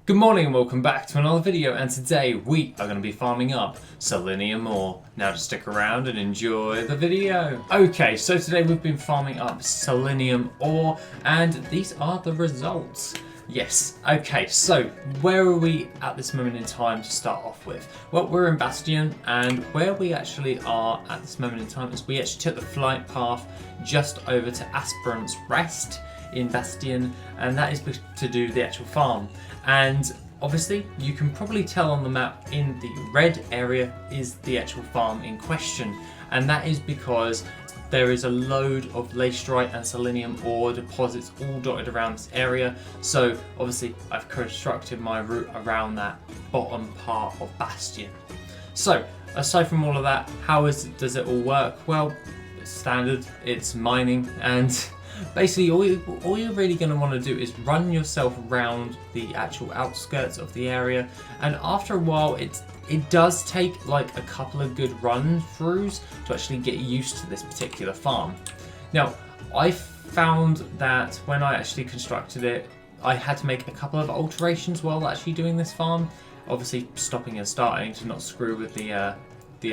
Good morning and welcome back to another video, and today we are going to be farming up Solinium ore. Now just stick around and enjoy the video. Okay, so today we've been farming up Solinium ore and these are the results. Yes, okay, so where are we at this moment in time to start off with? Well, we're in Bastion, and where we actually are at this moment in time is we actually took the flight path just over to Aspirant's Rest in Bastion, and that is to do the actual farm. And obviously you can probably tell on the map in the red area is the actual farm in question, and that is because there is a load of lacerite and selenium ore deposits all dotted around this area. So obviously I've constructed my route around that bottom part of Bastion. So aside from all of that, does it all work? Well, it's standard, it's mining, and basically all you're really going to want to do is run yourself around the actual outskirts of the area, and after a while it does take like a couple of good run throughs to actually get used to this particular farm. Now I found that when I actually constructed it, I had to make a couple of alterations while actually doing this farm, obviously stopping and starting to not screw with the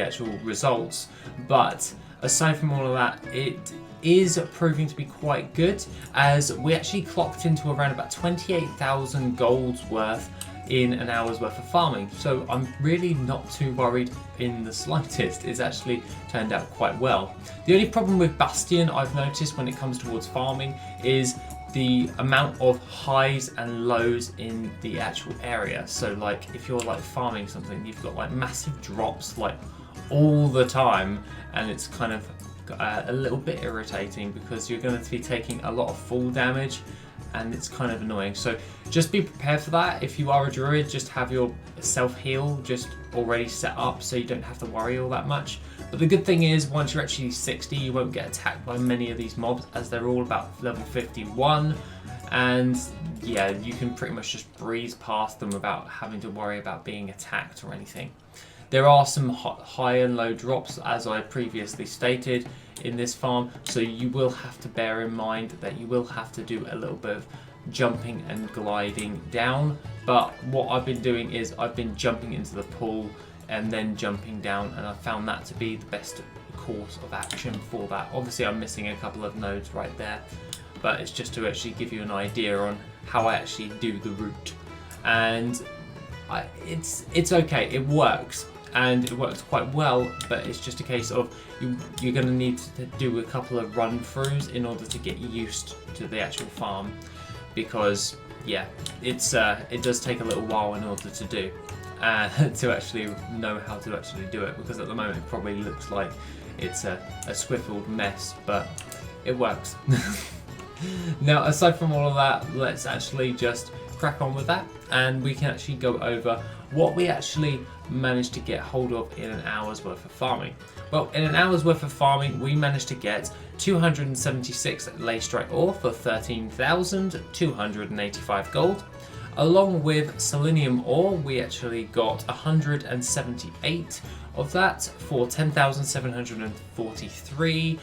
actual results, but aside from all of that, it is proving to be quite good, as we actually clocked into around about 28,000 gold's worth in an hour's worth of farming. So I'm really not too worried in the slightest. It's actually turned out quite well. The only problem with Bastion I've noticed when it comes towards farming is the amount of highs and lows in the actual area. So like if you're like farming something, you've got like massive drops like all the time, and it's kind of a little bit irritating because you're going to be taking a lot of fall damage and it's kind of annoying. So just be prepared for that. If you are a druid, just have your self heal just already set up so you don't have to worry all that much. But the good thing is once you're actually 60, you won't get attacked by many of these mobs, as they're all about level 51, and yeah, you can pretty much just breeze past them without having to worry about being attacked or anything. There are some high and low drops, as I previously stated, in this farm, so you will have to bear in mind that you will have to do a little bit of jumping and gliding down. But what I've been doing is I've been jumping into the pool and then jumping down, and I found that to be the best course of action for that. Obviously I'm missing a couple of nodes right there, but it's just to actually give you an idea on how I actually do the route. And it's okay, it works. And it works quite well, but it's just a case of you're going to need to do a couple of run throughs in order to get used to the actual farm, because yeah, it does take a little while in order to do to actually know how to actually do it, because at the moment it probably looks like it's a squiffled mess, but it works. Now aside from all of that, let's actually just crack on with that, and we can actually go over what we actually managed to get hold of in an hour's worth of farming. Well, in an hour's worth of farming, we managed to get 276 lacerite ore for 13,285 gold. Along with selenium ore, we actually got 178 of that for 10,743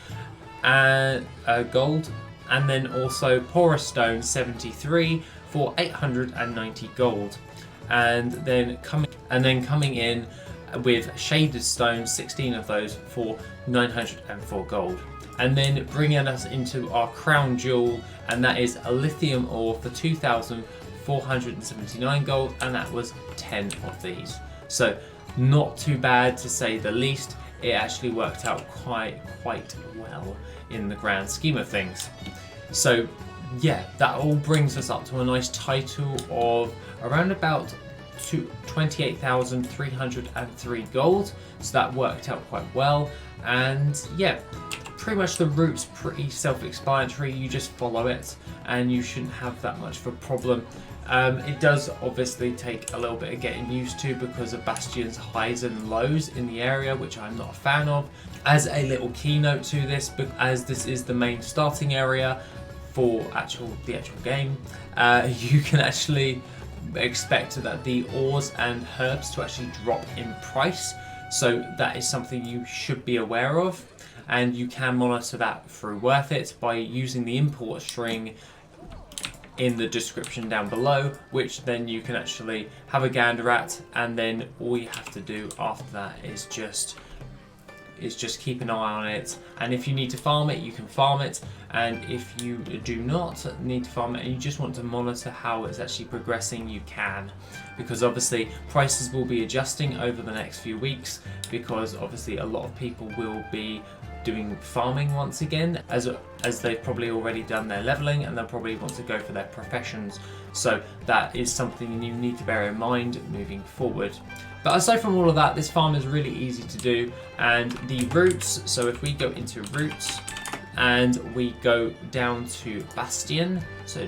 gold, and then also porous stone 73 for 890 gold. And then coming in with shaded stone, 16 of those for 904 gold. And then bringing us into our crown jewel, and that is a lithium ore for 2,479 gold, and that was 10 of these. So not too bad, to say the least. It actually worked out quite well in the grand scheme of things. So yeah, that all brings us up to a nice title of around about 28,303 gold, so that worked out quite well. And yeah, pretty much the route's pretty self-explanatory. You just follow it and you shouldn't have that much of a problem. It does obviously take a little bit of getting used to because of Bastion's highs and lows in the area, which I'm not a fan of. As a little keynote to this, as this is the main starting area for the actual game, you can actually expect that the ores and herbs to actually drop in price, so that is something you should be aware of, and you can monitor that through WorthIt by using the import string in the description down below, which then you can actually have a gander at, and then all you have to do after that is just keep an eye on it, and if you need to farm it, you can farm it, and if you do not need to farm it and you just want to monitor how it's actually progressing, you can, because obviously prices will be adjusting over the next few weeks, because obviously a lot of people will be doing farming once again, as they've probably already done their leveling and they'll probably want to go for their professions. So that is something you need to bear in mind moving forward. But aside from all of that, this farm is really easy to do, and the routes, so if we go into routes and we go down to Bastion, so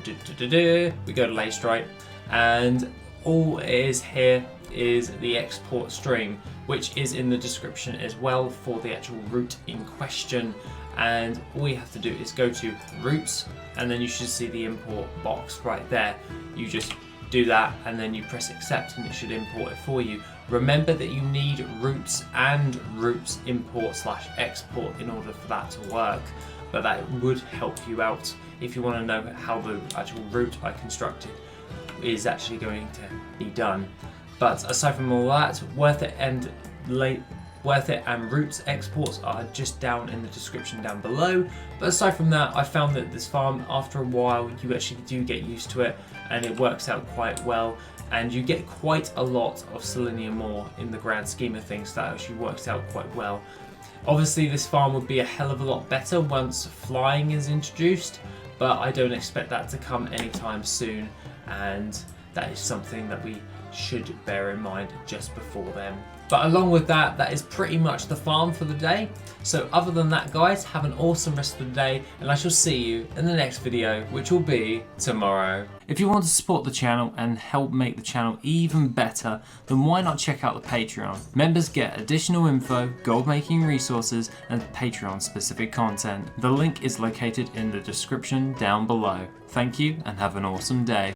we go to Leystrike, and all it is here is the export string, which is in the description as well for the actual route in question. And all you have to do is go to routes, and then you should see the import box right there. You just do that and then you press accept and it should import it for you. Remember that you need routes and routes import / export in order for that to work, but that would help you out if you want to know how the actual route I constructed is actually going to be done. But aside from all that, WorthIt and routes exports are just down in the description down below. But aside from that, I found that this farm, after a while, you actually do get used to it and it works out quite well, and you get quite a lot of Solinium ore in the grand scheme of things. That actually works out quite well. Obviously this farm would be a hell of a lot better once flying is introduced, but I don't expect that to come anytime soon, and that is something that we should bear in mind just before then. But along with that, that is pretty much the farm for the day. So other than that, guys, have an awesome rest of the day, and I shall see you in the next video, which will be tomorrow. If you want to support the channel and help make the channel even better, then why not check out the Patreon? Members get additional info, gold making resources, and Patreon specific content. The link is located in the description down below. Thank you and have an awesome day.